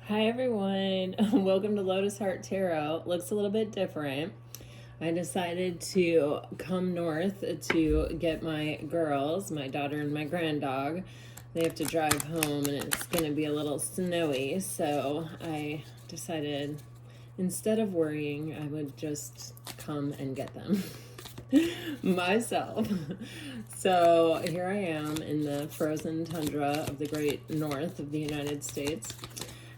Hi everyone, welcome to Lotus Heart Tarot. Looks a little bit different. I decided to come north to get my girls, my daughter and my granddog. They have to drive home and it's going to be a little snowy, so I decided instead of worrying, I would just come and get them myself. So here I am in the frozen tundra of the great north of the United States.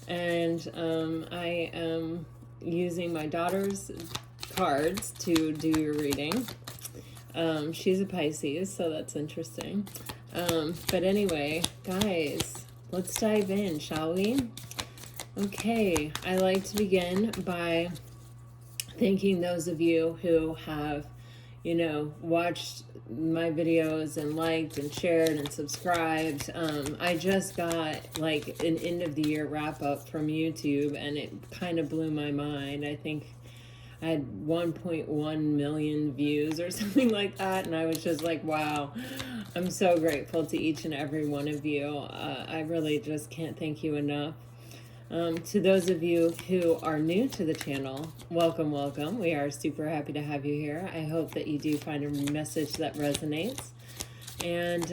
And I am using my daughter's cards to do your reading. She's a Pisces, so that's interesting. But anyway, guys, let's dive in, shall we? Okay, I like to begin by thanking those of you who have, watched my videos and liked and shared and subscribed. I just got like an end of the year wrap up from YouTube and it kind of blew my mind. I think I had 1.1 million views or something like that, and I was just like, wow, I'm so grateful to each and every one of you. I really just can't thank you enough. To those of you who are new to the channel, welcome, welcome. We are super happy to have you here. I hope that you do find a message that resonates. And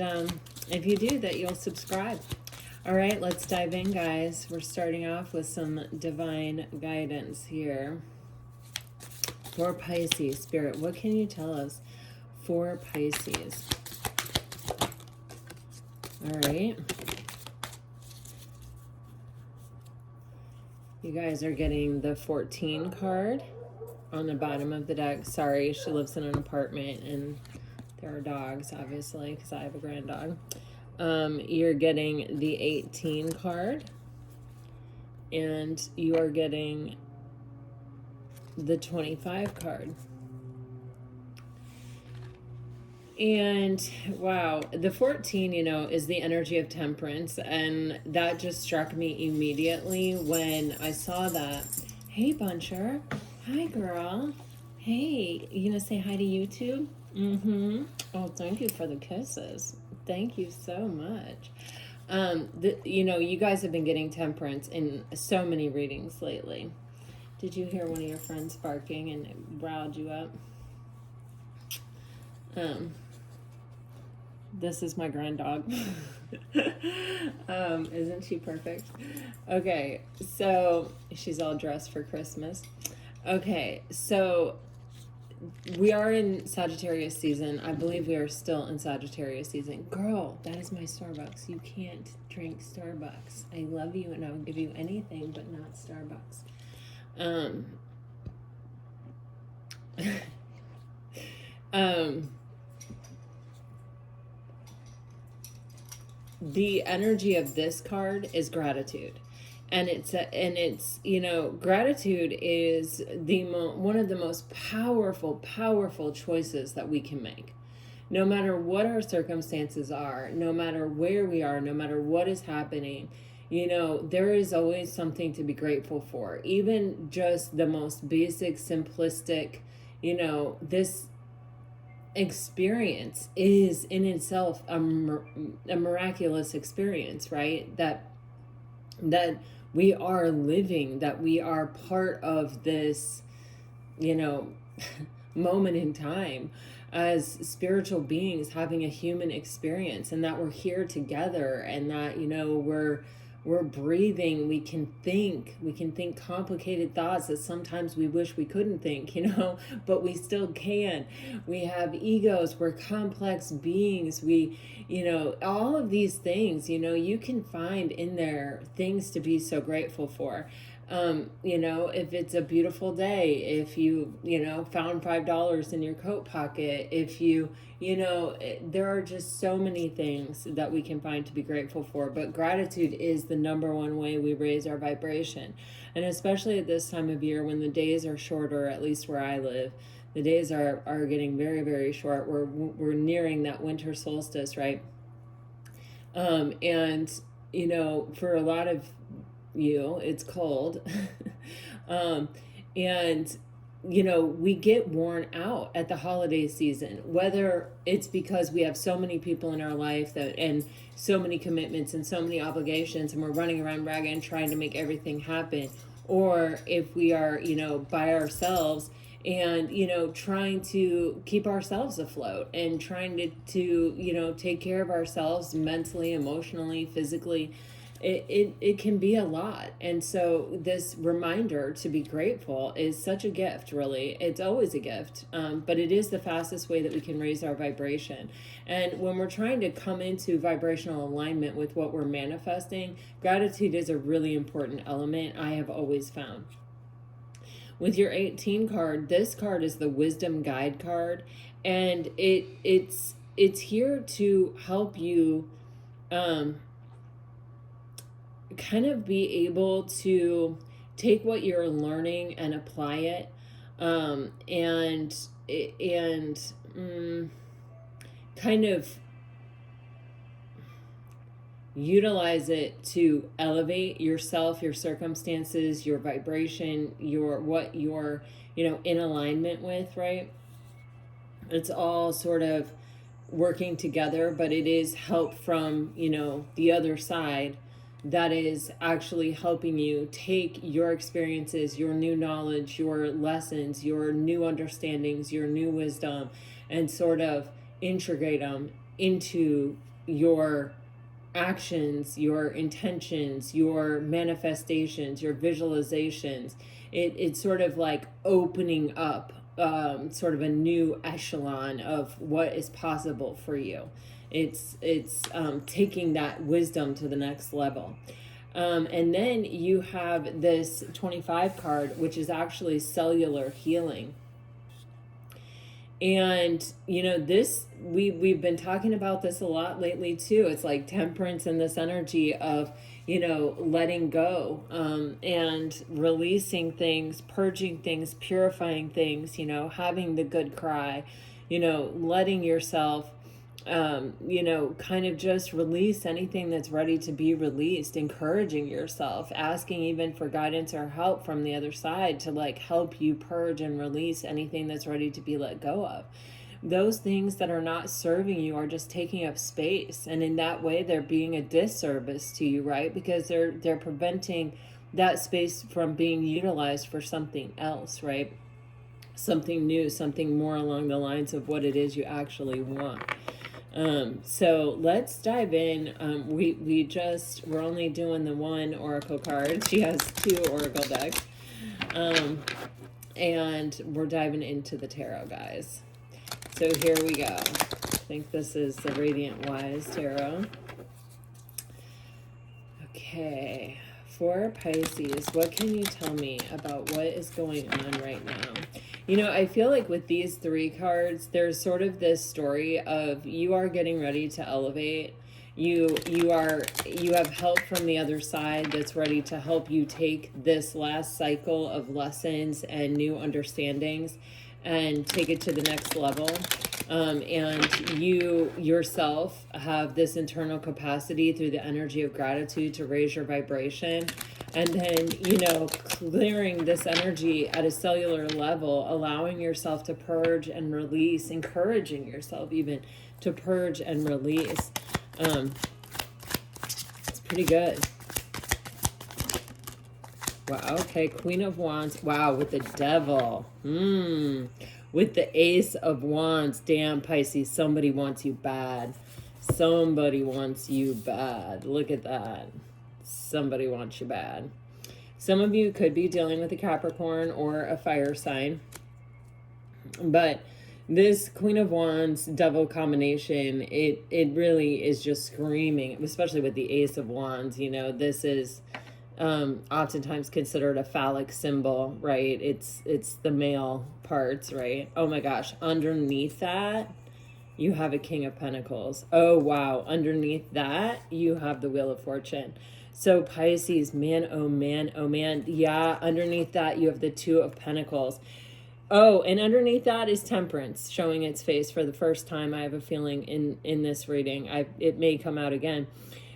if you do, that you'll subscribe. All right, let's dive in, guys. We're starting off with some divine guidance here. For Pisces, Spirit, what can you tell us for Pisces? All right. You guys are getting the 14 card on the bottom of the deck. Sorry, she lives in an apartment and there are dogs, obviously, because I have a grand dog. You're getting the 18 card. And you are getting the 25 card. And wow, the 14, is the energy of temperance. And that just struck me immediately when I saw that. Hey, Buncher. Hi, girl. Hey, you gonna say hi to YouTube? Mm-hmm. Oh, thank you for the kisses. Thank you so much. You guys have been getting temperance in so many readings lately. Did you hear one of your friends barking and it riled you up? This is my grand dog. Isn't she perfect? Okay, so she's all dressed for Christmas. Okay, so we are in Sagittarius season. I believe we are still in Sagittarius season. Girl, that is my Starbucks. You can't drink Starbucks. I love you and I will give you anything but not Starbucks. The energy of this card is gratitude. And it's gratitude is one of the most powerful choices that we can make. No matter what our circumstances are, no matter where we are, no matter what is happening, there is always something to be grateful for. Even just the most basic, simplistic, this experience is in itself a miraculous experience, right? That we are living, that we are part of this, moment in time as spiritual beings having a human experience, and that we're here together, and that we're breathing. We can think complicated thoughts that sometimes we wish we couldn't think, but we still can. We have egos, we're complex beings, we all of these things, you can find in there things to be so grateful for. If it's a beautiful day, if you found $5 in your coat pocket, if there are just so many things that we can find to be grateful for. But gratitude is the number one way we raise our vibration. And especially at this time of year when the days are shorter, at least where I live, the days are getting very, very short. We're nearing that winter solstice, right? And for a lot of it's cold. And we get worn out at the holiday season, whether it's because we have so many people in our life and so many commitments and so many obligations, and we're running around ragged and trying to make everything happen, or if we are, by ourselves and, trying to keep ourselves afloat and trying to take care of ourselves mentally, emotionally, physically. It can be a lot. And so this reminder to be grateful is such a gift, really. It's always a gift, but it is the fastest way that we can raise our vibration. And when we're trying to come into vibrational alignment with what we're manifesting, gratitude is a really important element, I have always found. With your 18 card, this card is the wisdom guide card, and it's here to help you kind of be able to take what you're learning and apply it, and kind of utilize it to elevate yourself, your circumstances, your vibration, what you're in alignment with, right? It's all sort of working together, but it is help from the other side that is actually helping you take your experiences, your new knowledge, your lessons, your new understandings, your new wisdom, and sort of integrate them into your actions, your intentions, your manifestations, your visualizations. It's sort of like opening up sort of a new echelon of what is possible for you. It's taking that wisdom to the next level. And then you have this 25 card, which is actually cellular healing. And, this, we've been talking about this a lot lately too. It's like temperance and this energy of, letting go, and releasing things, purging things, purifying things, having the good cry, letting yourself, kind of just release anything that's ready to be released, encouraging yourself, asking even for guidance or help from the other side to help you purge and release anything that's ready to be let go of. Those things that are not serving you are just taking up space, and in that way they're being a disservice to you, right? Because they're preventing that space from being utilized for something else, right? Something new, something more along the lines of what it is you actually want. So let's dive in. We're only doing the one oracle card. She has 2 oracle decks. And we're diving into the tarot, guys. So here we go. I think this is the Radiant Wise Tarot. Okay. For Pisces, what can you tell me about what is going on right now? I feel like with these 3 cards, there's sort of this story of you are getting ready to elevate. You have help from the other side that's ready to help you take this last cycle of lessons and new understandings and take it to the next level. And you yourself have this internal capacity through the energy of gratitude to raise your vibration. And then, clearing this energy at a cellular level, allowing yourself to purge and release, encouraging yourself even to purge and release. It's pretty good. Wow, okay, Queen of Wands. Wow, with the Devil. With the Ace of Wands. Damn, Pisces, somebody wants you bad. Somebody wants you bad. Look at that. Somebody wants you bad. Some of you could be dealing with a Capricorn or a fire sign. But this Queen of Wands Devil combination, it really is just screaming, especially with the Ace of Wands. This is oftentimes considered a phallic symbol, right? It's the male parts, right? Oh my gosh, underneath that you have a King of Pentacles. Oh wow, underneath that you have the Wheel of Fortune. So Pisces, man, oh man, oh man. Yeah, underneath that you have the 2 of Pentacles. Oh, and underneath that is Temperance showing its face for the first time. I have a feeling in this reading. It may come out again.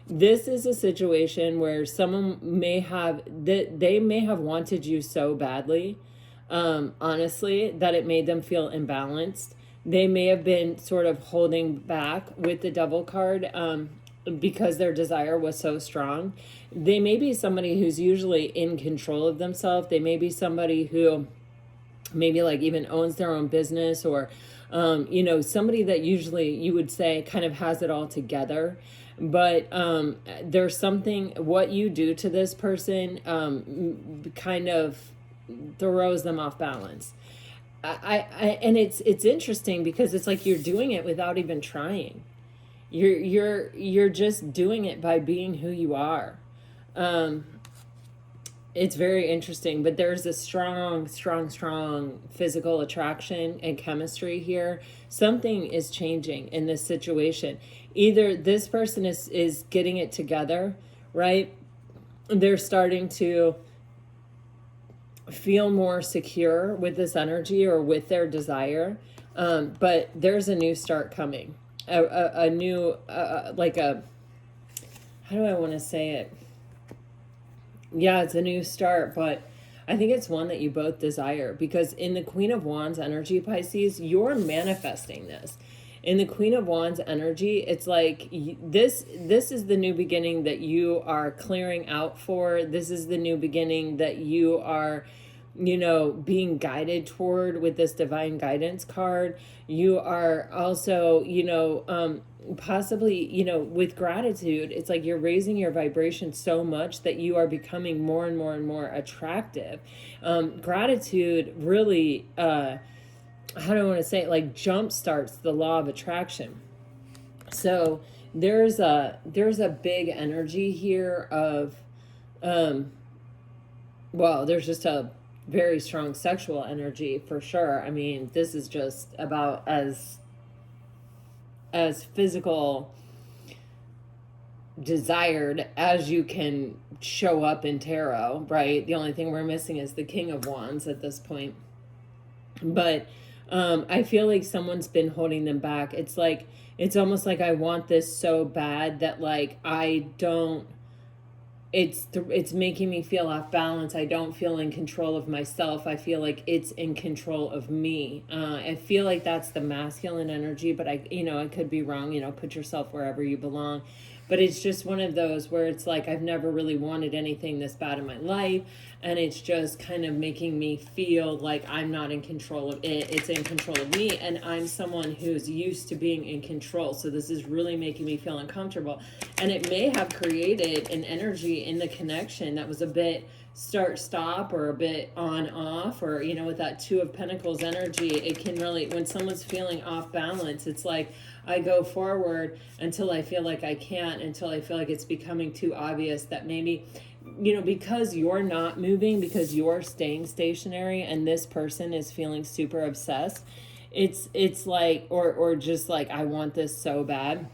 This is a situation where someone they may have wanted you so badly, honestly, that it made them feel imbalanced. They may have been sort of holding back with the Devil card, because their desire was so strong. They may be somebody who's usually in control of themselves. They may be somebody who maybe like even owns their own business, or somebody that usually you would say kind of has it all together. But there's something, what you do to this person kind of throws them off balance. And it's interesting because it's like you're doing it without even trying. You're just doing it by being who you are. It's very interesting, but there's a strong physical attraction and chemistry here. Something is changing in this situation. Either this person is getting it together, right? They're starting to feel more secure with this energy or with their desire. But there's a new start coming. A new, like a, how do I want to say it? Yeah, it's a new start, but I think it's one that you both desire, because in the Queen of Wands energy, Pisces, you're manifesting this. In the Queen of Wands energy, it's like this is the new beginning that you are clearing out for. This is the new beginning that you are, being guided toward with this divine guidance card. You are also, possibly, with gratitude, it's like you're raising your vibration so much that you are becoming more and more and more attractive. Gratitude really, how do I want to say it, like jump starts the law of attraction. So there's a big energy here of, there's just a very strong sexual energy for sure. I mean, this is just about as physical desired as you can show up in tarot, right? The only thing we're missing is the King of Wands at this point. But I feel like someone's been holding them back. It's like, it's almost like I want this so bad that like I don't, it's making me feel off balance. I don't feel in control of myself. I feel like it's in control of me. I feel like that's the masculine energy, but I could be wrong. Put yourself wherever you belong. But it's just one of those where it's like I've never really wanted anything this bad in my life, and it's just kind of making me feel like I'm not in control of it. It's in control of me, and I'm someone who's used to being in control. So this is really making me feel uncomfortable. And it may have created an energy in the connection that was a bit start-stop or a bit on-off, or, with that Two of Pentacles energy, it can really, when someone's feeling off balance, it's like, I go forward until I feel like I can't, until I feel like it's becoming too obvious that maybe, because you're not moving, because you're staying stationary, and this person is feeling super obsessed, it's like, or just like, I want this so bad,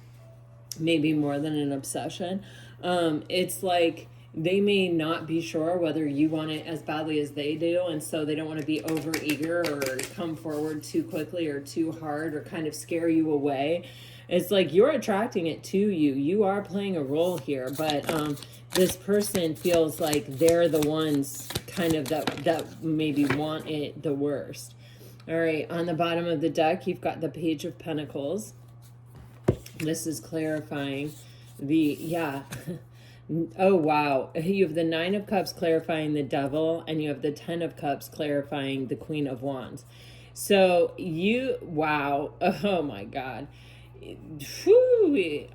maybe more than an obsession. It's like, they may not be sure whether you want it as badly as they do, and so they don't want to be over eager or come forward too quickly or too hard or kind of scare you away. It's like you're attracting it to you. You are playing a role here, but this person feels like they're the ones kind of that maybe want it the worst. All right, on the bottom of the deck, you've got the Page of Pentacles. This is clarifying the, oh, wow. You have the Nine of Cups clarifying the Devil, and you have the Ten of Cups clarifying the Queen of Wands. So wow. Oh my God. Whew,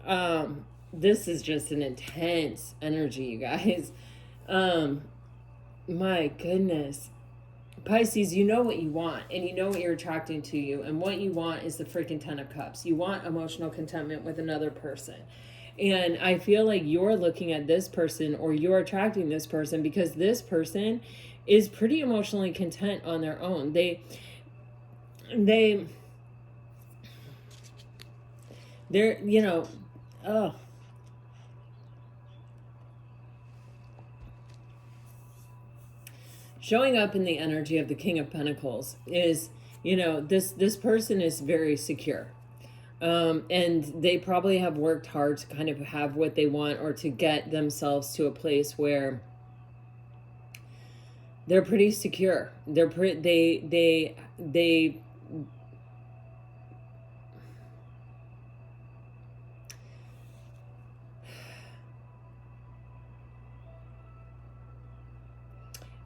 this is just an intense energy, you guys. My goodness. Pisces, you know what you want, and you know what you're attracting to you, and what you want is the freaking Ten of Cups. You want emotional contentment with another person. And I feel like you're looking at this person, or you're attracting this person, because this person is pretty emotionally content on their own. They're, showing up in the energy of the King of Pentacles is, this person is very secure. And they probably have worked hard to kind of have what they want, or to get themselves to a place where they're pretty secure. They're pretty, they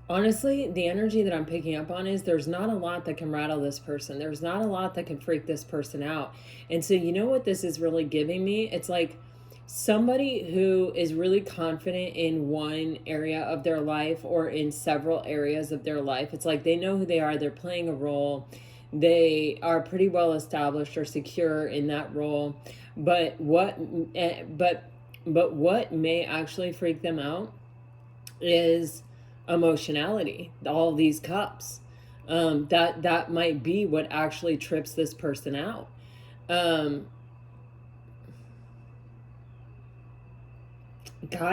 honestly, the energy that I'm picking up on is there's not a lot that can rattle this person. There's not a lot that can freak this person out. And so, you know what this is really giving me? It's like somebody who is really confident in one area of their life or in several areas of their life. It's like they know who they are, they're playing a role, they are pretty well established or secure in that role. But what may actually freak them out is emotionality, all these cups. That might be what actually trips this person out. God,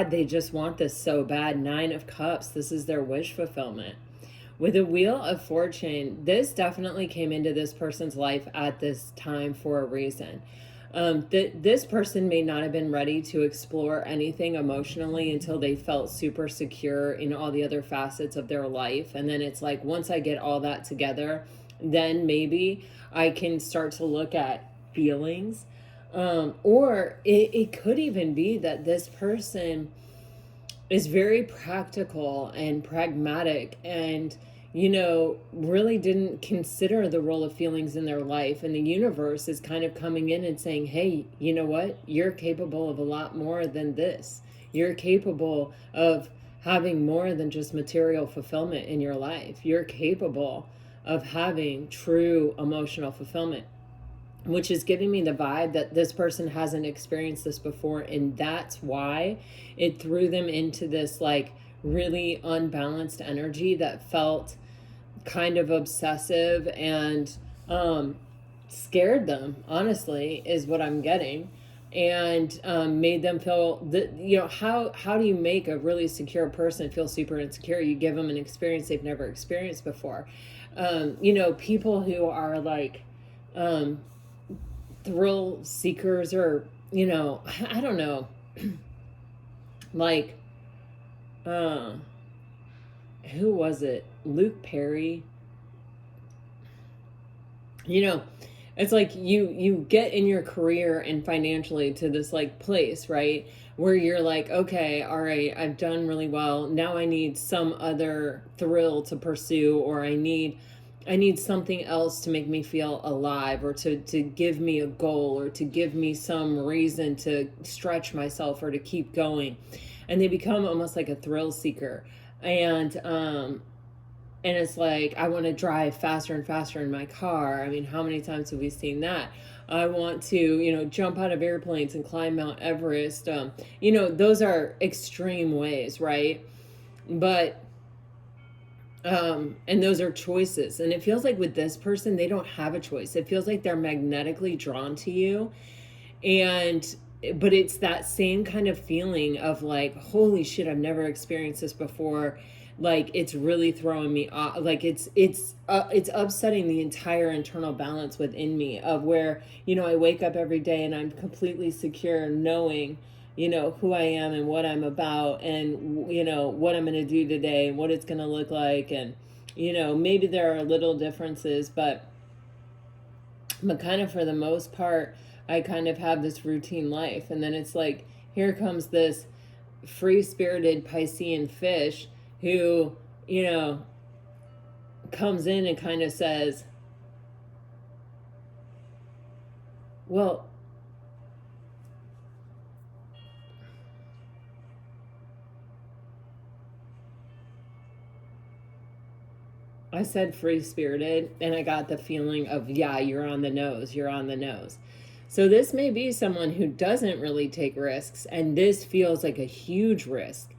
they just want this so bad. 9 of Cups, this is their wish fulfillment. With the Wheel of Fortune, this definitely came into this person's life at this time for a reason. This person may not have been ready to explore anything emotionally until they felt super secure in all the other facets of their life. And then it's like, once I get all that together, then maybe I can start to look at feelings. Or it could even be that this person is very practical and pragmatic and really didn't consider the role of feelings in their life, and the universe is kind of coming in and saying, hey, you know what, you're capable of a lot more than this. You're capable of having more than just material fulfillment in your life. You're capable of having true emotional fulfillment, which is giving me the vibe that this person hasn't experienced this before, and that's why it threw them into this like really unbalanced energy that felt kind of obsessive and scared them, honestly, is what I'm getting. And made them feel that, how do you make a really secure person feel super insecure? You give them an experience they've never experienced before. People who are like thrill seekers, or I don't know, like who was it, Luke Perry? It's like you get in your career and financially to this like place, right, where you're like, okay, all right, I've done really well, now I need some other thrill to pursue, or I need something else to make me feel alive, or to give me a goal, or to give me some reason to stretch myself or to keep going. And they become almost like a thrill seeker. And it's like, I want to drive faster and faster in my car. I mean, how many times have we seen that? I want to, jump out of airplanes and climb Mount Everest. Those are extreme ways, right? But and those are choices. And it feels like with this person, they don't have a choice. It feels like they're magnetically drawn to you. But it's that same kind of feeling of like, holy shit, I've never experienced this before. Like, it's really throwing me off. Like, it's upsetting the entire internal balance within me, of where, I wake up every day and I'm completely secure knowing, who I am and what I'm about, and, what I'm going to do today and what it's going to look like. And, maybe there are little differences, but kind of for the most part, I kind of have this routine life. And then it's like, here comes this free-spirited Piscean fish who, comes in and kind of says, well, I said free-spirited, and I got the feeling of, yeah, you're on the nose. So this may be someone who doesn't really take risks, and this feels like a huge risk.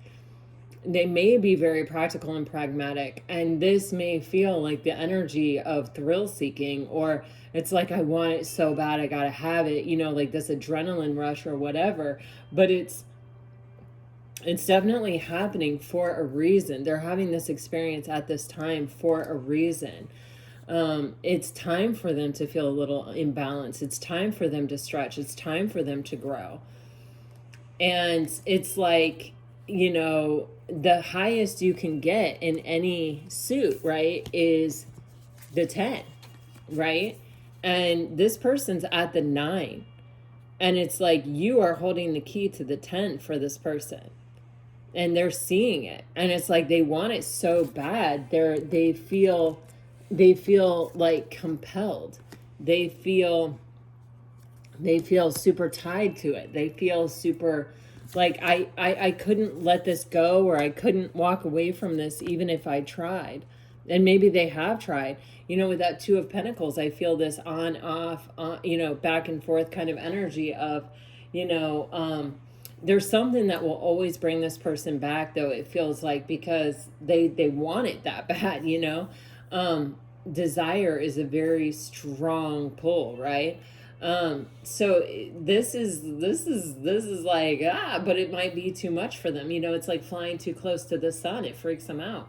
They may be very practical and pragmatic, and this may feel like the energy of thrill seeking, or it's like, I want it so bad, I gotta have it, like this adrenaline rush or whatever. But it's definitely happening for a reason. They're having this experience at this time for a reason. It's time for them to feel a little imbalanced. It's time for them to stretch. It's time for them to grow. And it's like, you know, the highest you can get in any suit, right, is the 10, right? And this person's at the 9. And it's like you are holding the key to the 10 for this person. And they're seeing it. And it's like they want it so bad. They feel like compelled. They feel super tied to it. They feel super like I couldn't let this go, or I couldn't walk away from this even if I tried. And maybe they have tried. You know, with that 2 of Pentacles, I feel this on, off, on, you know, back and forth kind of energy of, you know, there's something that will always bring this person back, though, it feels like, because they want it that bad, you know. Desire is a very strong pull, right? So this is like, but it might be too much for them. You know, it's like flying too close to the sun. It freaks them out.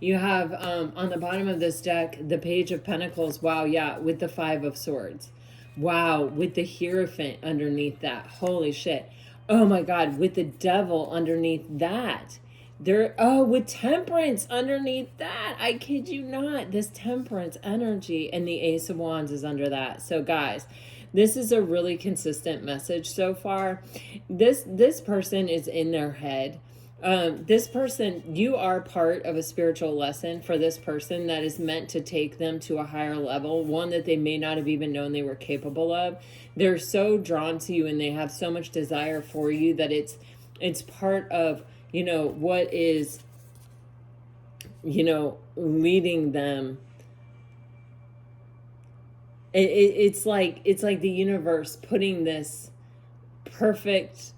You have on the bottom of this deck the Page of Pentacles. Wow, yeah, with the 5 of Swords. Wow, with the Hierophant underneath that. Holy shit. Oh my God, with the Devil underneath that. With Temperance underneath that. I kid you not. This Temperance energy, and the Ace of Wands is under that. So guys, this is a really consistent message so far. This person is in their head. This person, you are part of a spiritual lesson for this person that is meant to take them to a higher level, one that they may not have even known they were capable of. They're so drawn to you, and they have so much desire for you that it's part of, you know, what is, you know, leading them. It's like the universe putting this perfect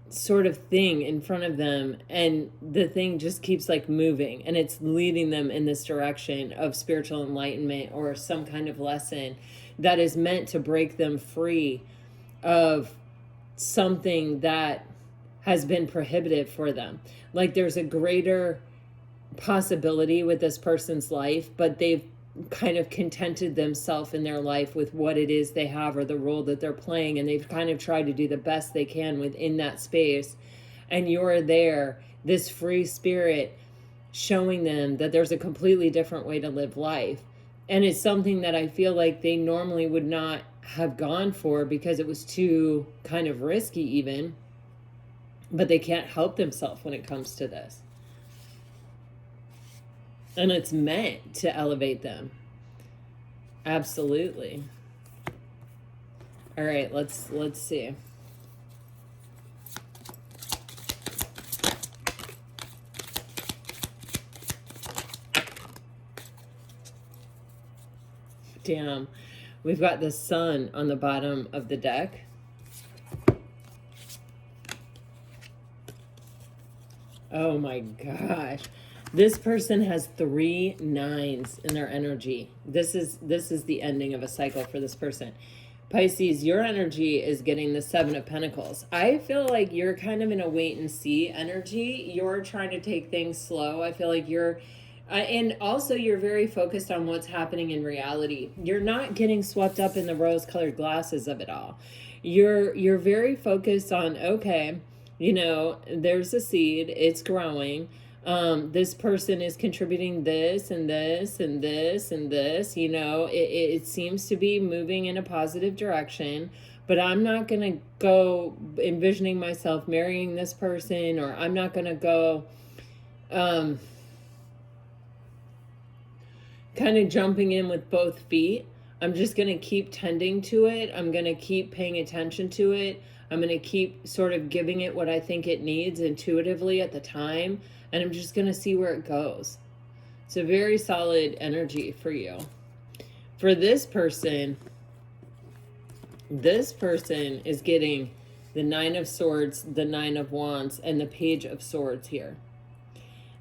sort of thing in front of them, and the thing just keeps like moving, and it's leading them in this direction of spiritual enlightenment or some kind of lesson that is meant to break them free of something that has been prohibitive for them. Like there's a greater possibility with this person's life, but they've kind of contented themselves in their life with what it is they have or the role that they're playing, and they've kind of tried to do the best they can within that space. And you're there, this free spirit, showing them that there's a completely different way to live life. And it's something that I feel like they normally would not have gone for because it was too kind of risky even, but they can't help themselves when it comes to this. And it's meant to elevate them. Absolutely. All right, let's see. Damn. We've got the Sun on the bottom of the deck. Oh my gosh. This person has 3 9s in their energy. This is the ending of a cycle for this person. Pisces, your energy is getting the 7 of Pentacles. I feel like you're kind of in a wait and see energy. You're trying to take things slow. I feel like you're, and also you're very focused on what's happening in reality. You're not getting swept up in the rose-colored glasses of it all. You're very focused on, okay, you know, there's a seed, it's growing. This person is contributing this and this and this and this, you know, it seems to be moving in a positive direction, but I'm not going to go envisioning myself marrying this person, or I'm not going to go, kind of jumping in with both feet. I'm just going to keep tending to it. I'm going to keep paying attention to it. I'm going to keep sort of giving it what I think it needs intuitively at the time. And I'm just going to see where it goes. It's a very solid energy for you. For this person is getting the 9 of Swords, the 9 of Wands, and the Page of Swords here.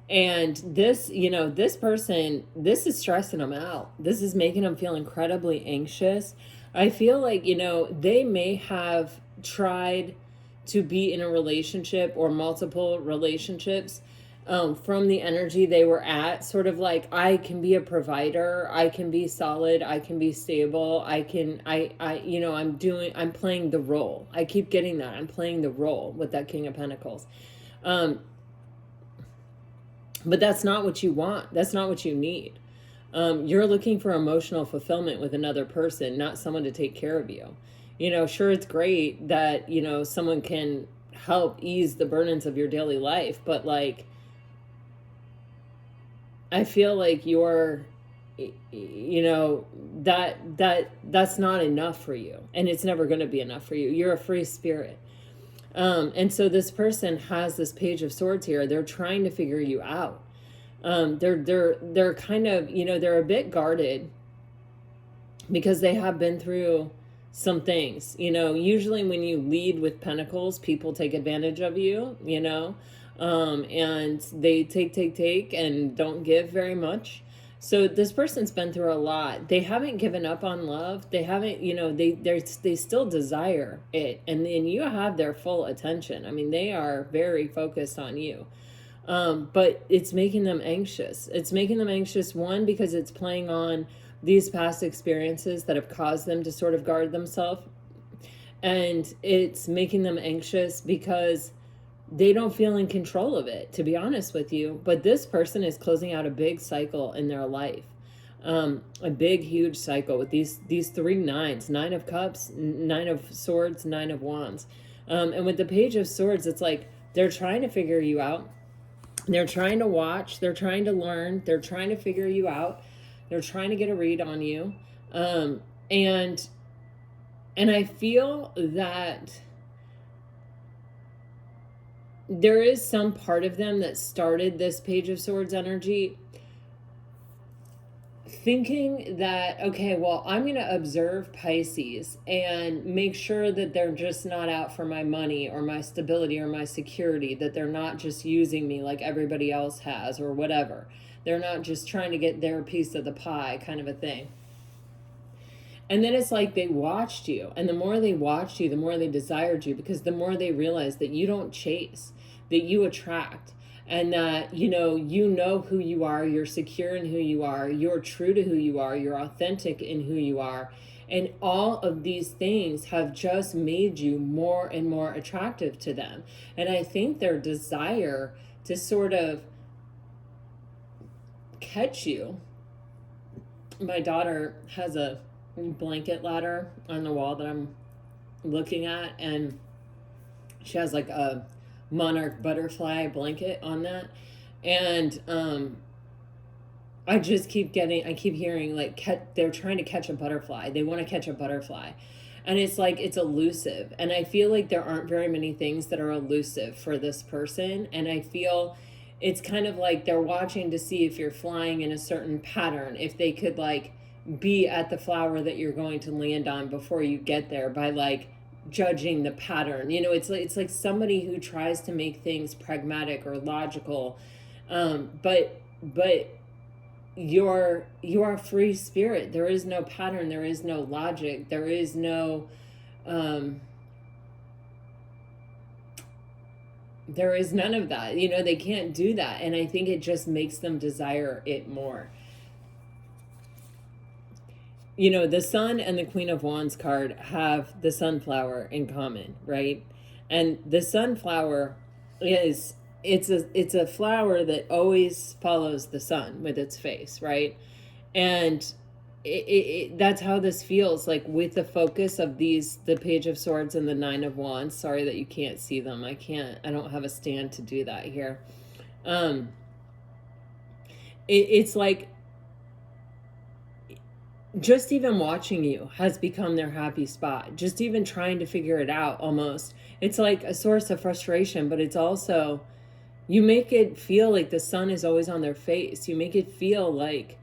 And this, you know, this person, this is stressing them out. This is making them feel incredibly anxious. I feel like, you know, they may have tried to be in a relationship or multiple relationships, from the energy they were at, sort of like, I can be a provider, I can be solid, I can be stable, I'm playing the role. I keep getting that. I'm playing the role with that King of Pentacles. But that's not what you want. That's not what you need. You're looking for emotional fulfillment with another person, not someone to take care of you. Sure, it's great that, someone can help ease the burdens of your daily life, but like, I feel like that's not enough for you, and it's never going to be enough for you. You're a free spirit. And so this person has this Page of Swords here. They're trying to figure you out. They're kind of, they're a bit guarded because they have been through some things. Usually when you lead with Pentacles, people take advantage of you, and they take and don't give very much. So this person's been through a lot. They haven't given up on love. They haven't, they still desire it. And then you have their full attention. I mean, they are very focused on you. But it's making them anxious. It's making them anxious, one, because it's playing on these past experiences that have caused them to sort of guard themselves. And it's making them anxious because they don't feel in control of it, to be honest with you. But this person is closing out a big cycle in their life. A big, huge cycle with these three nines: Nine of Cups, Nine of Swords, Nine of Wands. And with the Page of Swords, it's like they're trying to figure you out. They're trying to watch. They're trying to learn. They're trying to figure you out. They're trying to get a read on you. And I feel that there is some part of them that started this Page of Swords energy thinking that, okay, well, I'm going to observe Pisces and make sure that they're just not out for my money or my stability or my security, that they're not just using me like everybody else has or whatever. They're not just trying to get their piece of the pie, kind of a thing. And then it's like they watched you, and the more they watched you, the more they desired you, because the more they realized that you don't chase, that you attract, and that, you know who you are, you're secure in who you are, you're true to who you are, you're authentic in who you are. And all of these things have just made you more and more attractive to them. And I think their desire to sort of catch you. My daughter has a blanket ladder on the wall that I'm looking at, and she has like a monarch butterfly blanket on that, and I keep hearing like they're trying to catch a butterfly. They want to catch a butterfly, and it's like it's elusive. And I feel like there aren't very many things that are elusive for this person, and I feel it's kind of like they're watching to see if you're flying in a certain pattern, if they could like be at the flower that you're going to land on before you get there by like judging the pattern. It's like somebody who tries to make things pragmatic or logical, but you're a free spirit. There is no pattern, there is no logic, there is no there is none of that. They can't do that, and I think it just makes them desire it more. The Sun and the Queen of Wands card have the sunflower in common, right? And the sunflower it's a flower that always follows the sun with its face, right? And that's how this feels, like with the focus of the Page of Swords and the Nine of Wands. Sorry that you can't see them. I don't have a stand to do that here. It's like just even watching you has become their happy spot. Just even trying to figure it out, almost. It's like a source of frustration, but it's also, you make it feel like the sun is always on their face. You make it feel like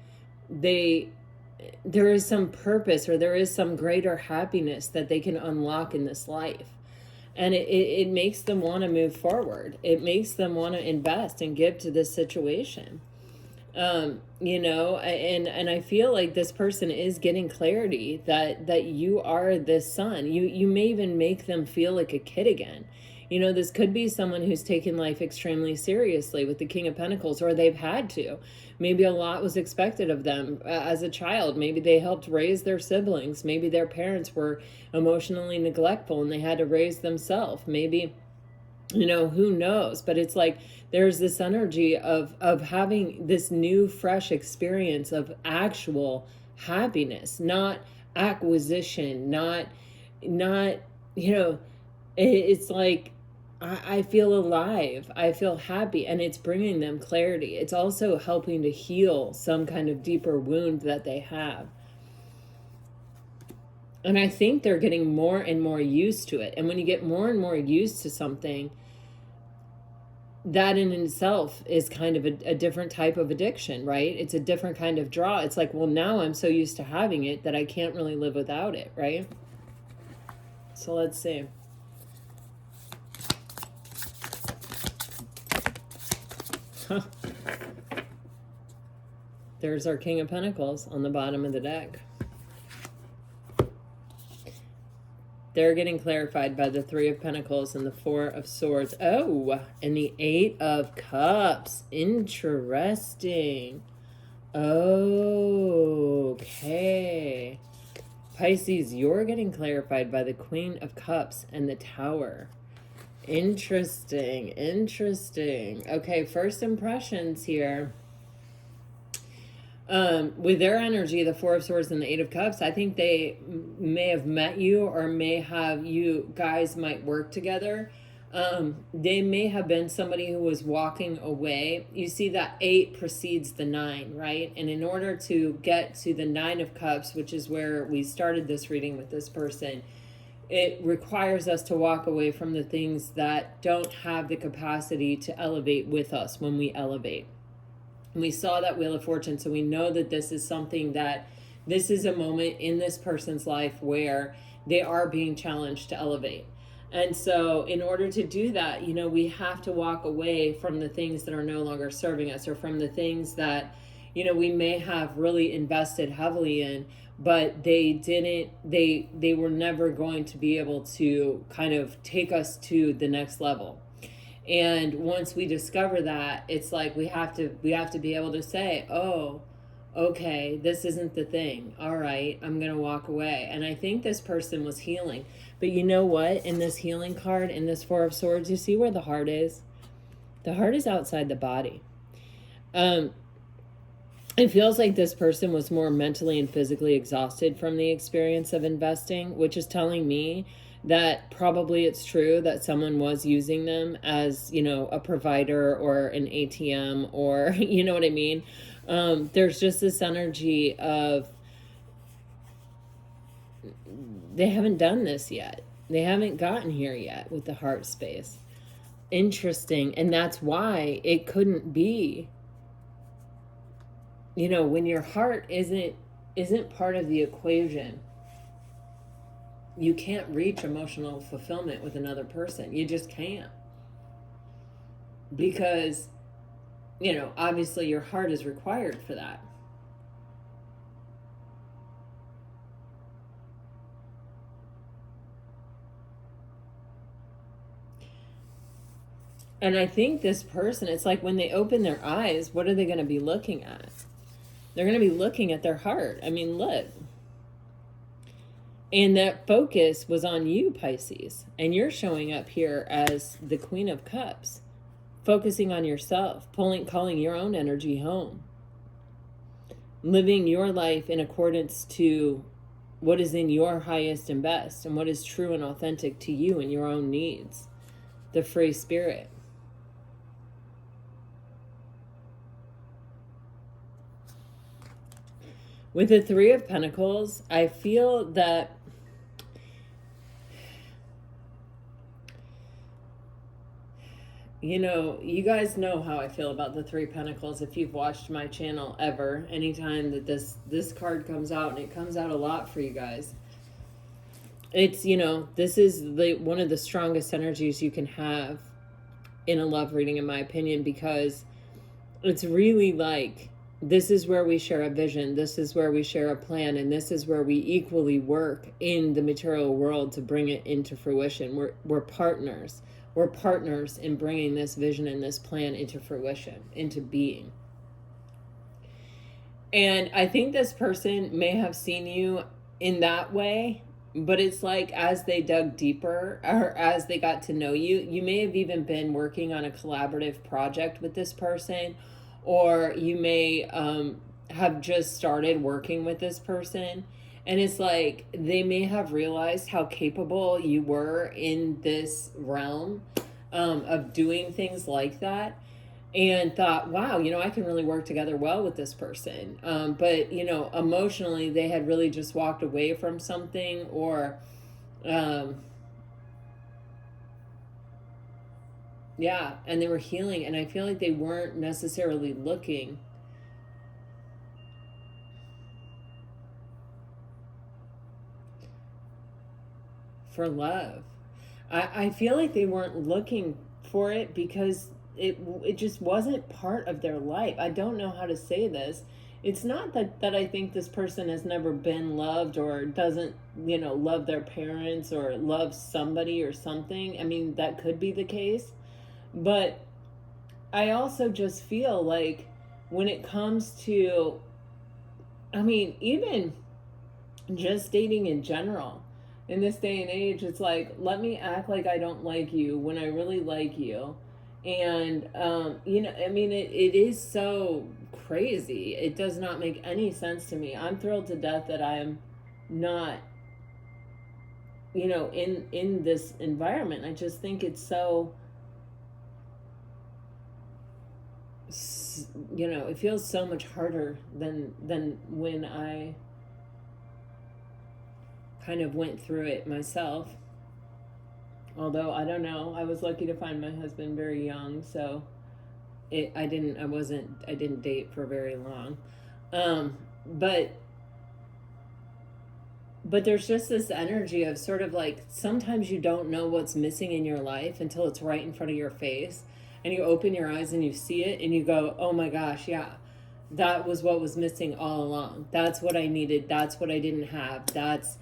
there is some purpose, or there is some greater happiness that they can unlock in this life. And it makes them want to move forward. It makes them want to invest and give to this situation. And I feel like this person is getting clarity that you are this sun. You may even make them feel like a kid again. You know, this could be someone who's taken life extremely seriously with the King of Pentacles, or they've had to. Maybe a lot was expected of them as a child. Maybe they helped raise their siblings. Maybe their parents were emotionally neglectful and they had to raise themselves. Maybe, you know, who knows? But it's like there's this energy of having this new, fresh experience of actual happiness, not acquisition, not, you know, it's like I feel alive. I feel happy, and it's bringing them clarity. It's also helping to heal some kind of deeper wound that they have. And I think they're getting more and more used to it. And when you get more and more used to something, that in itself is kind of a different type of addiction, right? It's a different kind of draw. It's like, well, now I'm so used to having it that I can't really live without it, right? So let's see. There's our King of Pentacles on the bottom of the deck. They're getting clarified by the Three of Pentacles and the Four of Swords. Oh, and the Eight of Cups. Interesting. Okay. Pisces, you're getting clarified by the Queen of Cups and the Tower. Interesting, interesting. Okay, first impressions here. With their energy, the Four of Swords and the Eight of Cups, I think they may have met you, or may have, you guys might work together. They may have been somebody who was walking away. You see that 8 precedes the 9, right? And in order to get to the 9 of Cups, which is where we started this reading with this person, it requires us to walk away from the things that don't have the capacity to elevate with us when we elevate. And we saw that Wheel of Fortune, so we know that this is something that, this is a moment in this person's life where they are being challenged to elevate. And so in order to do that, you know, we have to walk away from the things that are no longer serving us, or from the things that, you know, we may have really invested heavily in, but they were never going to be able to kind of take us to the next level. And once we discover that, it's like we have to be able to say, oh, okay, this isn't the thing. All right, I'm going to walk away. And I think this person was healing. But you know what? In this healing card, in this Four of Swords, you see where the heart is? The heart is outside the body. It feels like this person was more mentally and physically exhausted from the experience of investing, which is telling me that probably it's true that someone was using them as, you know, a provider or an ATM, or, you know what I mean? There's just this energy of, they haven't done this yet. They haven't gotten here yet with the heart space. Interesting. And that's why it couldn't be, you know, when your heart isn't part of the equation, you can't reach emotional fulfillment with another person. You just can't. Because, you know, obviously your heart is required for that. And I think this person, it's like when they open their eyes, what are they going to be looking at? They're going to be looking at their heart. I mean, look. And that focus was on you, Pisces. And you're showing up here as the Queen of Cups, focusing on yourself, calling your own energy home, living your life in accordance to what is in your highest and best, and what is true and authentic to you and your own needs. The free spirit. With the Three of Pentacles, I feel that you know, you guys know how I feel about the Three of Pentacles if you've watched my channel ever. Anytime that this card comes out, and it comes out a lot for you guys. It's, you know, this is one of the strongest energies you can have in a love reading, in my opinion, because it's really like, this is where we share a vision, this is where we share a plan, and this is where we equally work in the material world to bring it into fruition. We're partners. we're partners in bringing this vision and this plan into fruition, into being. And I think this person may have seen you in that way, but it's like as they dug deeper or as they got to know you, you may have even been working on a collaborative project with this person, or you may have just started working with this person. And it's like they may have realized how capable you were in this realm of doing things like that, and thought, wow, I can really work together well with this person. But, emotionally, they had really just walked away from something, or, yeah, and they were healing. And I feel like they weren't necessarily looking for love. I feel like they weren't looking for it because it just wasn't part of their life. I don't know how to say this. It's not that I think this person has never been loved or doesn't, love their parents or love somebody or something. I mean, that could be the case. But I also just feel like when it comes to, even just dating in general, in this day and age, it's like, let me act like I don't like you when I really like you. And, it is so crazy. It does not make any sense to me. I'm thrilled to death that I'm not, in this environment. I just think it's so, it feels so much harder than when I kind of went through it myself. Although, I don't know, I was lucky to find my husband very young, so I didn't date for very long. But there's just this energy of sort of like, sometimes you don't know what's missing in your life until it's right in front of your face, and you open your eyes and you see it and you go, oh my gosh, yeah, that was what was missing all along. That's what I needed. That's what I didn't have. That's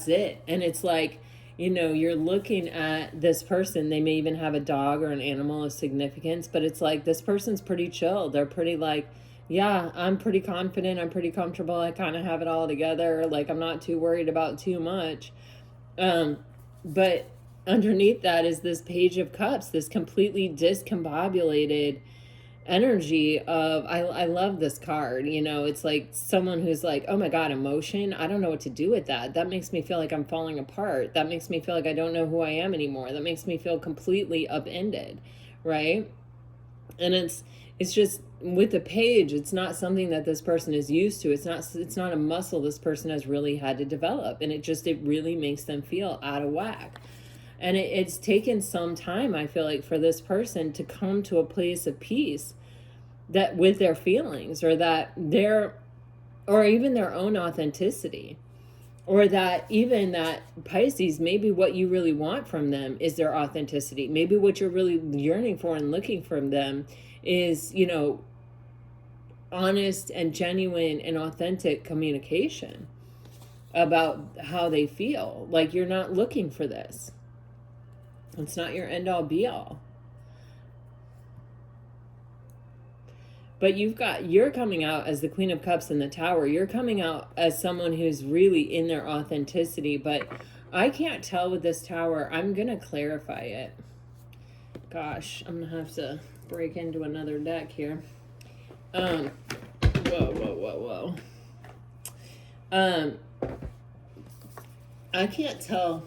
it. And it's like, you're looking at this person. They may even have a dog or an animal of significance, but it's like, this person's pretty chill. They're pretty like, yeah, I'm pretty confident. I'm pretty comfortable. I kind of have it all together. Like, I'm not too worried about too much. But underneath that is this Page of Cups, this completely discombobulated energy of, I love this card. It's like someone who's like, oh my God, emotion, I don't know what to do with that makes me feel like I'm falling apart. That makes me feel like I don't know who I am anymore. That makes me feel completely upended, right? And it's just, with the page, it's not something that this person is used to. It's not a muscle this person has really had to develop, and it really makes them feel out of whack. And it's taken some time, I feel like, for this person to come to a place of peace that with their feelings, or or even their own authenticity, or that even that Pisces, maybe what you really want from them is their authenticity. Maybe what you're really yearning for and looking from them is, honest and genuine and authentic communication about how they feel. Like, you're not looking for this. It's not your end all be all. But you're coming out as the Queen of Cups in the Tower. You're coming out as someone who's really in their authenticity. But I can't tell with this Tower. I'm going to clarify it. Gosh, I'm going to have to break into another deck here. Whoa. I can't tell.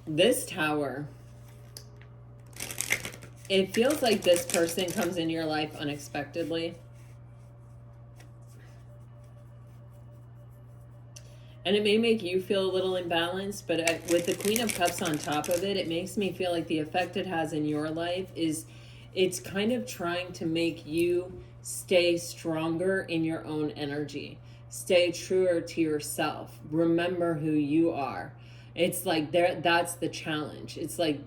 This Tower, it feels like this person comes in your life unexpectedly. And it may make you feel a little imbalanced, but with the Queen of Cups on top of it, it makes me feel like the effect it has in your life is it's kind of trying to make you stay stronger in your own energy. Stay truer to yourself. Remember who you are. It's like that's the challenge. It's like,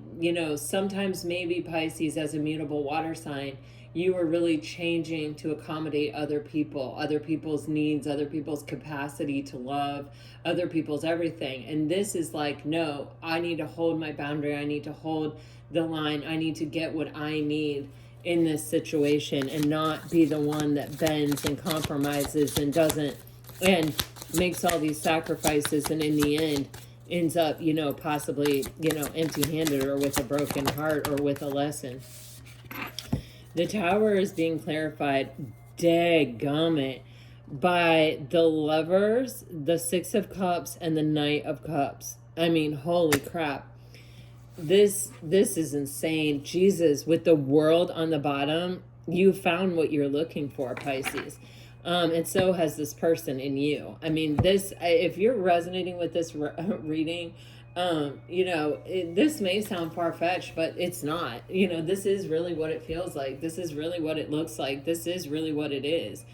sometimes maybe Pisces as a mutable water sign you were really changing to accommodate other people, other people's needs, other people's capacity to love, other people's everything. And this is like, no, I need to hold my boundary. I need to hold the line. I need to get what I need in this situation and not be the one that bends and compromises and doesn't, and makes all these sacrifices, and in the end ends up, possibly, empty-handed or with a broken heart or with a lesson. The Tower is being clarified, dadgummit, by the Lovers, the Six of Cups, and the Knight of Cups. I mean, holy crap. This is insane. Jesus, with the World on the bottom, you found what you're looking for, Pisces. And so has this person in you. I mean, if you're resonating with this reading, this may sound far-fetched, but it's not. This is really what it feels like. This is really what it looks like. This is really what it is.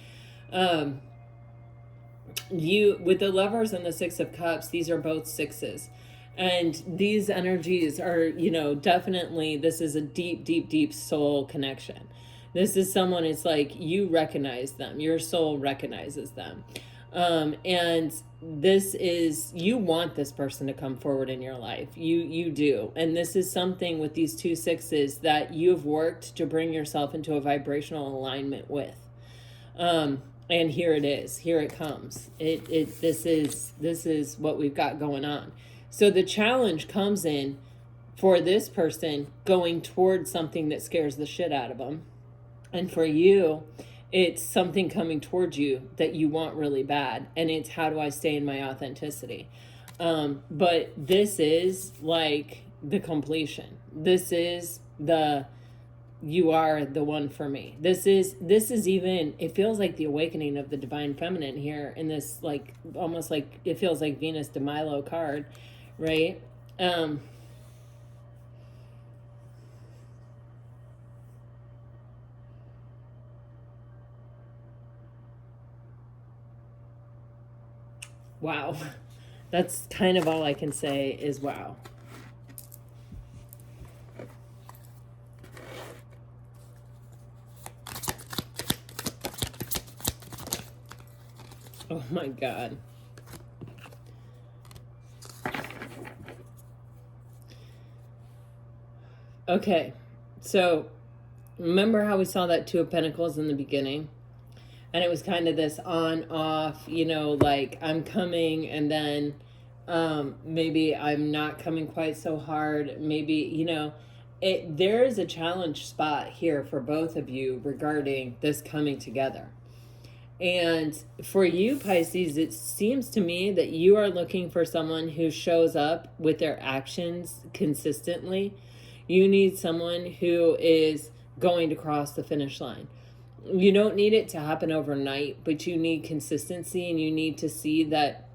With the Lovers and the Six of Cups, these are both sixes. And these energies are, definitely, this is a deep, deep, deep soul connection. This is someone, it's like you recognize them. Your soul recognizes them. And this is, you want this person to come forward in your life. You do. And this is something with these two sixes that you've worked to bring yourself into a vibrational alignment with. And here it is. Here it comes. This is what we've got going on. So the challenge comes in for this person going towards something that scares the shit out of them. And for you, it's something coming towards you that you want really bad. And it's, how do I stay in my authenticity? But this is like the completion. This is you are the one for me. This is even, it feels like the awakening of the divine feminine here in this, like, almost like it feels like Venus de Milo card, right? Wow. That's kind of all I can say is wow. Oh my God. Okay, so remember how we saw that Two of Pentacles in the beginning? And it was kind of this on off, like I'm coming and then maybe I'm not coming quite so hard. Maybe, there is a challenge spot here for both of you regarding this coming together. And for you, Pisces, it seems to me that you are looking for someone who shows up with their actions consistently. You need someone who is going to cross the finish line. You don't need it to happen overnight, but you need consistency, and you need to see that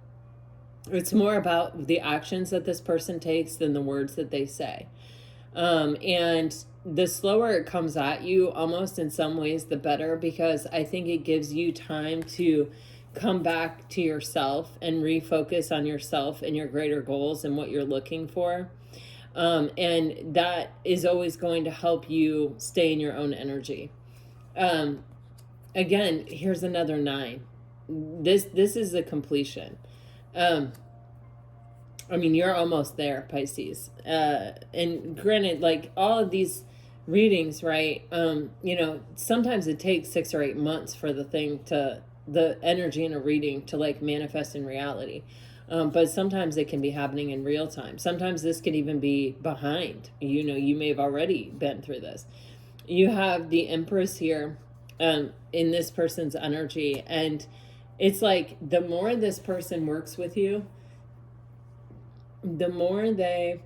it's more about the actions that this person takes than the words that they say. And the slower it comes at you, almost in some ways, the better, because I think it gives you time to come back to yourself and refocus on yourself and your greater goals and what you're looking for. And that is always going to help you stay in your own energy. Again, here's another 9. This is a completion. I mean, you're almost there, Pisces. And granted, like all of these readings, right? Sometimes it takes 6 or 8 months for the energy in a reading to like manifest in reality. But sometimes it can be happening in real time. Sometimes this could even be behind. You may have already been through this. You have the Empress here in this person's energy. And it's like the more this person works with you, the more it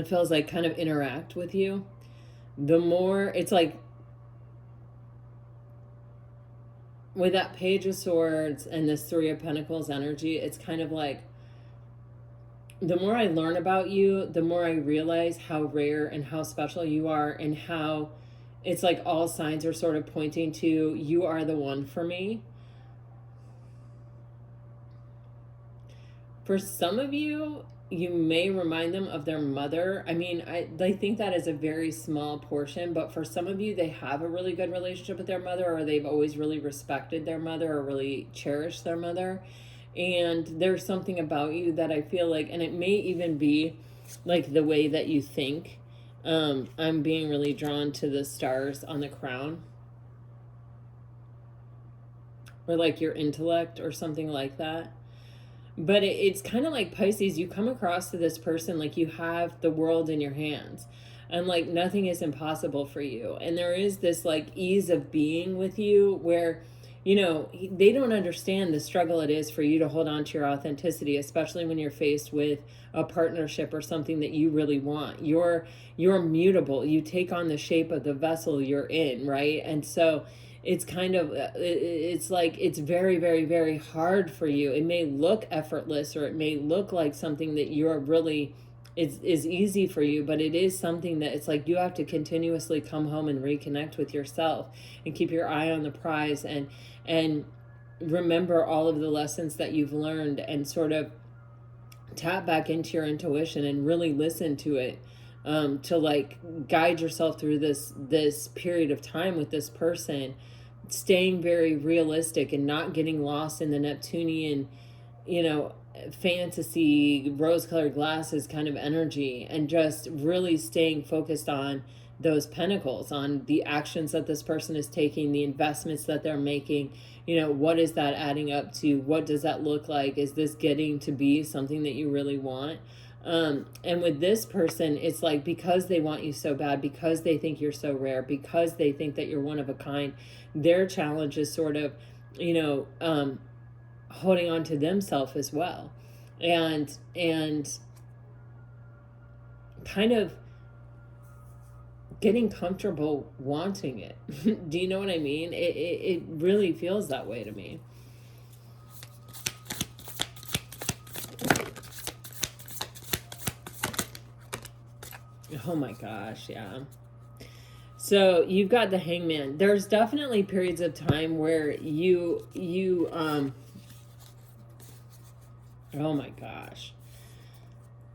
feels like kind of interact with you, the more it's like with that Page of Swords and this Three of Pentacles energy, it's kind of like the more I learn about you, the more I realize how rare and how special you are, and how it's like all signs are sort of pointing to you are the one for me. For some of you, you may remind them of their mother. I mean, I think that is a very small portion, but for some of you, they have a really good relationship with their mother, or they've always really respected their mother or really cherished their mother. And there's something about you that I feel like, and it may even be like the way that you think. I'm being really drawn to the stars on the crown, or like your intellect or something like that. But it's kind of like Pisces, you come across to this person like you have the world in your hands, and like nothing is impossible for you. And there is this like ease of being with you where, you know, they don't understand the struggle it is for you to hold on to your authenticity, especially when you're faced with a partnership or something that you really want. You're mutable. You take on the shape of the vessel you're in, right? And so it's kind of, it's like, it's very, very, very hard for you. It may look effortless, or it may look like something that you're really, is easy for you, but it is something that it's like you have to continuously come home and reconnect with yourself and keep your eye on the prize, and remember all of the lessons that you've learned, and sort of tap back into your intuition and really listen to it, to like guide yourself through this period of time with this person, staying very realistic and not getting lost in the Neptunian, you know, fantasy rose-colored glasses kind of energy, and just really staying focused on those pentacles, on the actions that this person is taking, the investments that they're making. You know, what is that adding up to? What does that look like? Is this getting to be something that you really want? And with this person, it's like, because they want you so bad, because they think you're so rare, because they think that you're one of a kind, their challenge is sort of, you know, holding on to themselves as well, and kind of getting comfortable wanting it. Do you know what I mean? It really feels that way to me. Oh my gosh, yeah. So you've got the Hangman. There's definitely periods of time where you oh my gosh.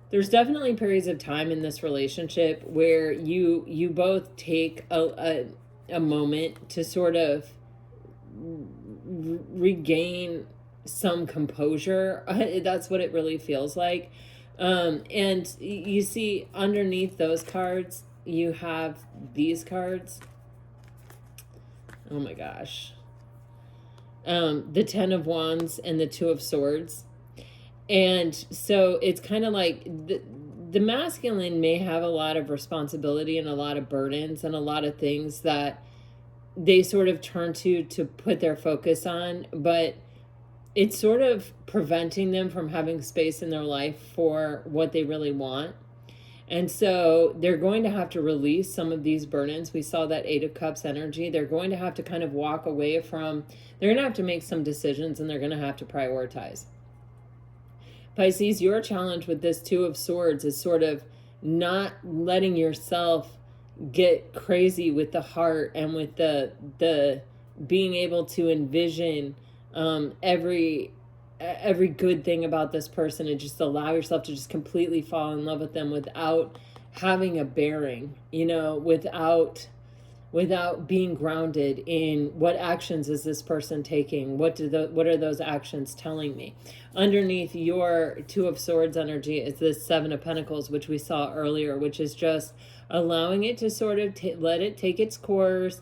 There's definitely periods of time in this relationship where you both take a moment to sort of regain some composure. That's what it really feels like. And you see underneath those cards, you have these cards. Oh my gosh. The Ten of Wands and the Two of Swords. And so it's kind of like the masculine may have a lot of responsibility and a lot of burdens and a lot of things that they sort of turn to put their focus on, but it's sort of preventing them from having space in their life for what they really want. And so they're going to have to release some of these burdens. We saw that Eight of Cups energy. They're going to have to kind of walk away from, they're going to have to make some decisions, and they're going to have to prioritize. Pisces, your challenge with this Two of Swords is sort of not letting yourself get crazy with the heart and with the being able to envision every good thing about this person, and just allow yourself to just completely fall in love with them without having a bearing, you know, without being grounded in what actions is this person taking, what are those actions telling me. Underneath your Two of Swords energy is this Seven of Pentacles, which we saw earlier, which is just allowing it to sort of let it take its course,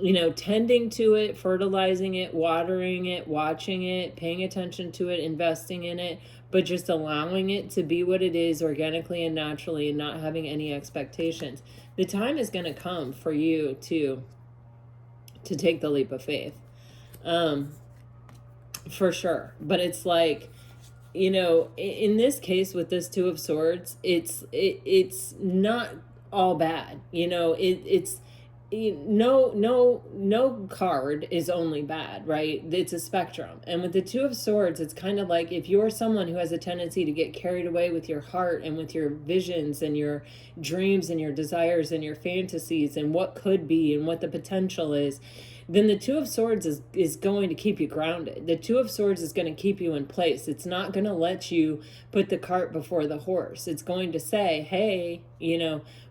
you know, tending to it, fertilizing it, watering it, watching it, paying attention to it, investing in it, but just allowing it to be what it is organically and naturally, and not having any expectations. The time is going to come for you to take the leap of faith, for sure. But it's like, you know, in this case with this Two of Swords, it's not all bad. You know, it's no card is only bad, right? It's a spectrum. And with the Two of Swords, it's kind of like, if you're someone who has a tendency to get carried away with your heart and with your visions and your dreams and your desires and your fantasies and what could be and what the potential is, then the Two of Swords is going to keep you grounded. The Two of Swords is going to keep you in place. It's not going to let you put the cart before the horse. It's going to say, hey,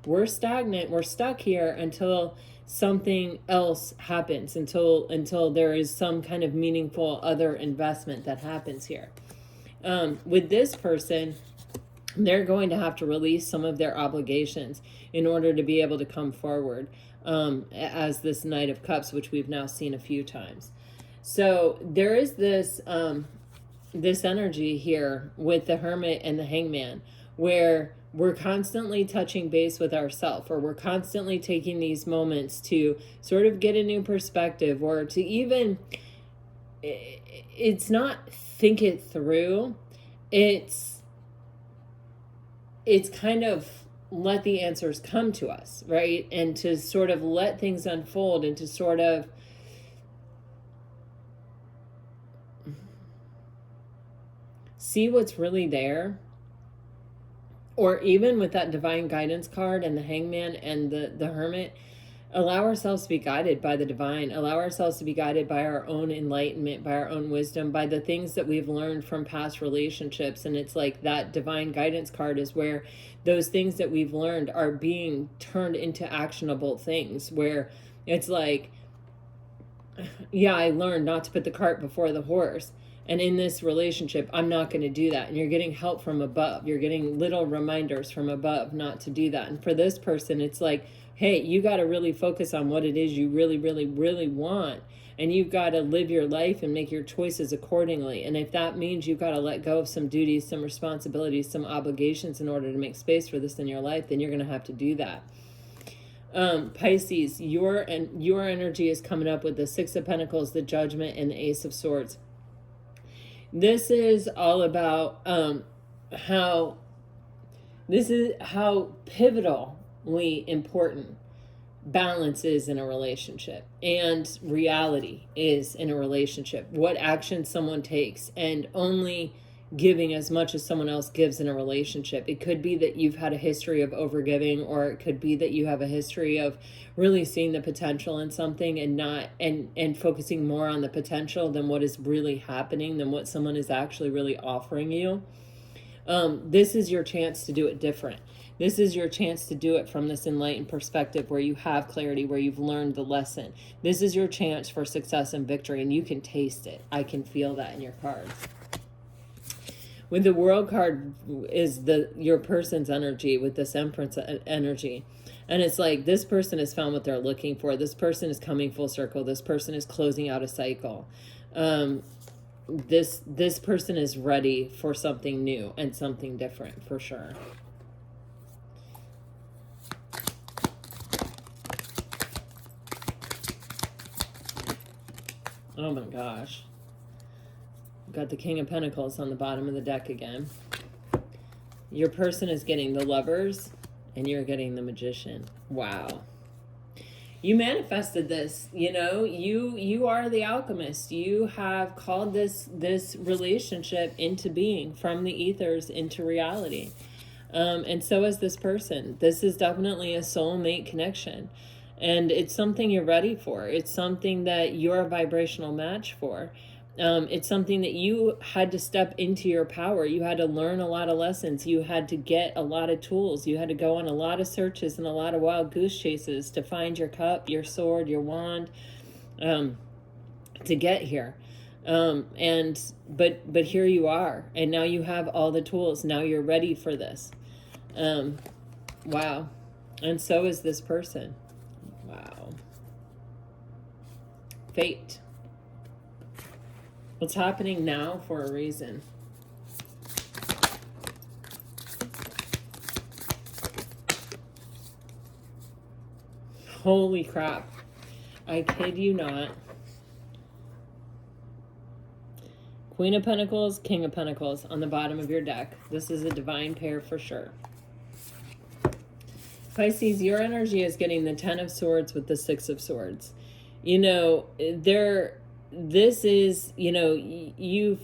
we're stagnant, we're stuck here until something else happens, until there is some kind of meaningful other investment that happens here. With this person, they're going to have to release some of their obligations in order to be able to come forward as this Knight of Cups, which we've now seen a few times. So there is this this energy here with the Hermit and the Hangman, where we're constantly touching base with ourselves, or we're constantly taking these moments to sort of get a new perspective, or to even, it's not think it through, it's kind of let the answers come to us, right? And to sort of let things unfold, and to sort of see what's really there. Or even with that divine guidance card and the Hangman and the Hermit, allow ourselves to be guided by the divine, allow ourselves to be guided by our own enlightenment, by our own wisdom, by the things that we've learned from past relationships. And it's like that divine guidance card is where those things that we've learned are being turned into actionable things, where it's like, yeah, I learned not to put the cart before the horse. And in this relationship, I'm not going to do that. And you're getting help from above. You're getting little reminders from above not to do that. And for this person, it's like, hey, you got to really focus on what it is you really, really, really want. And you've got to live your life and make your choices accordingly. And if that means you've got to let go of some duties, some responsibilities, some obligations in order to make space for this in your life, then you're going to have to do that. Pisces, your energy is coming up with the Six of Pentacles, the Judgment, and the Ace of Swords. This is all about how pivotally important balance is in a relationship, and reality is in a relationship. What action someone takes, and only giving as much as someone else gives in a relationship. It could be that you've had a history of overgiving, or it could be that you have a history of really seeing the potential in something and not and focusing more on the potential than what is really happening, than what someone is actually really offering you. This is your chance to do it different. This is your chance to do it from this enlightened perspective, where you have clarity, where you've learned the lesson. This is your chance for success and victory, and you can taste it. I can feel that in your cards. With the World card is your person's energy, with this Empress energy. And it's like, this person has found what they're looking for. This person is coming full circle. This person is closing out a cycle. This person is ready for something new and something different, for sure. Oh my gosh. Got the King of Pentacles on the bottom of the deck again. Your person is getting the Lovers, and you're getting the Magician. Wow. You manifested this, you are the alchemist. You have called this relationship into being, from the ethers into reality. And so is this person. This is definitely a soulmate connection. And it's something you're ready for. It's something that you're a vibrational match for. It's something that you had to step into your power. You had to learn a lot of lessons. You had to get a lot of tools. You had to go on a lot of searches and a lot of wild goose chases to find your cup, your sword, your wand, to get here. But here you are, and now you have all the tools. Now you're ready for this. Wow. And so is this person. Wow. Fate. What's happening now for a reason. Holy crap. I kid you not. Queen of Pentacles, King of Pentacles on the bottom of your deck. This is a divine pair for sure. Pisces, your energy is getting the Ten of Swords with the Six of Swords. This is, you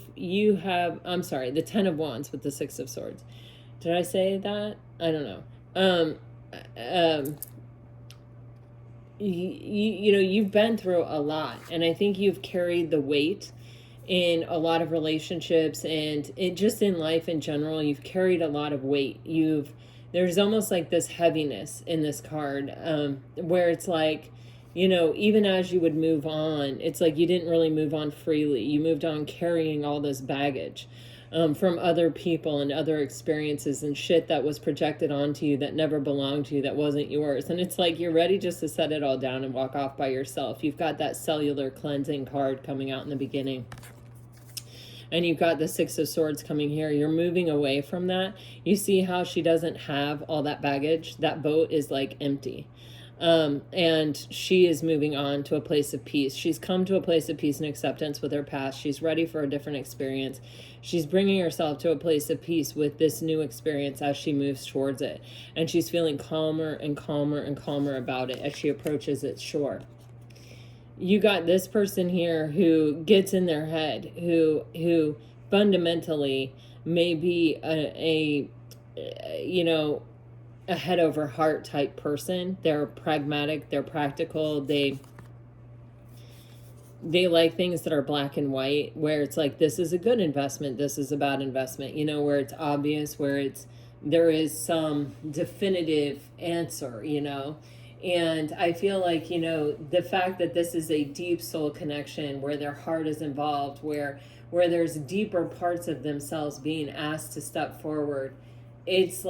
have, I'm sorry, the Ten of Wands with the Six of Swords. Did I say that? I don't know. you know, you've been through a lot, and I think you've carried the weight in a lot of relationships, and it just in life in general. You've carried a lot of weight. There's almost like this heaviness in this card, where it's like, you know, even as you would move on, it's like you didn't really move on freely. You moved on carrying all this baggage, from other people and other experiences and shit that was projected onto you that never belonged to you, that wasn't yours. And it's like you're ready just to set it all down and walk off by yourself. You've got that cellular cleansing card coming out in the beginning. And you've got the Six of Swords coming here. You're moving away from that. You see how she doesn't have all that baggage. That boat is like empty. And she is moving on to a place of peace. She's come to a place of peace and acceptance with her past. She's ready for a different experience. She's bringing herself to a place of peace with this new experience as she moves towards it. And she's feeling calmer and calmer and calmer about it as she approaches its shore. You got this person here who gets in their head, who fundamentally may be a you know, a head over heart type person. They're pragmatic, they're practical, they like things that are black and white, where it's like, this is a good investment, this is a bad investment, you know, where it's obvious, where there is some definitive answer, you know. And I feel like, you know, the fact that this is a deep soul connection where their heart is involved, where there's deeper parts of themselves being asked to step forward, it's like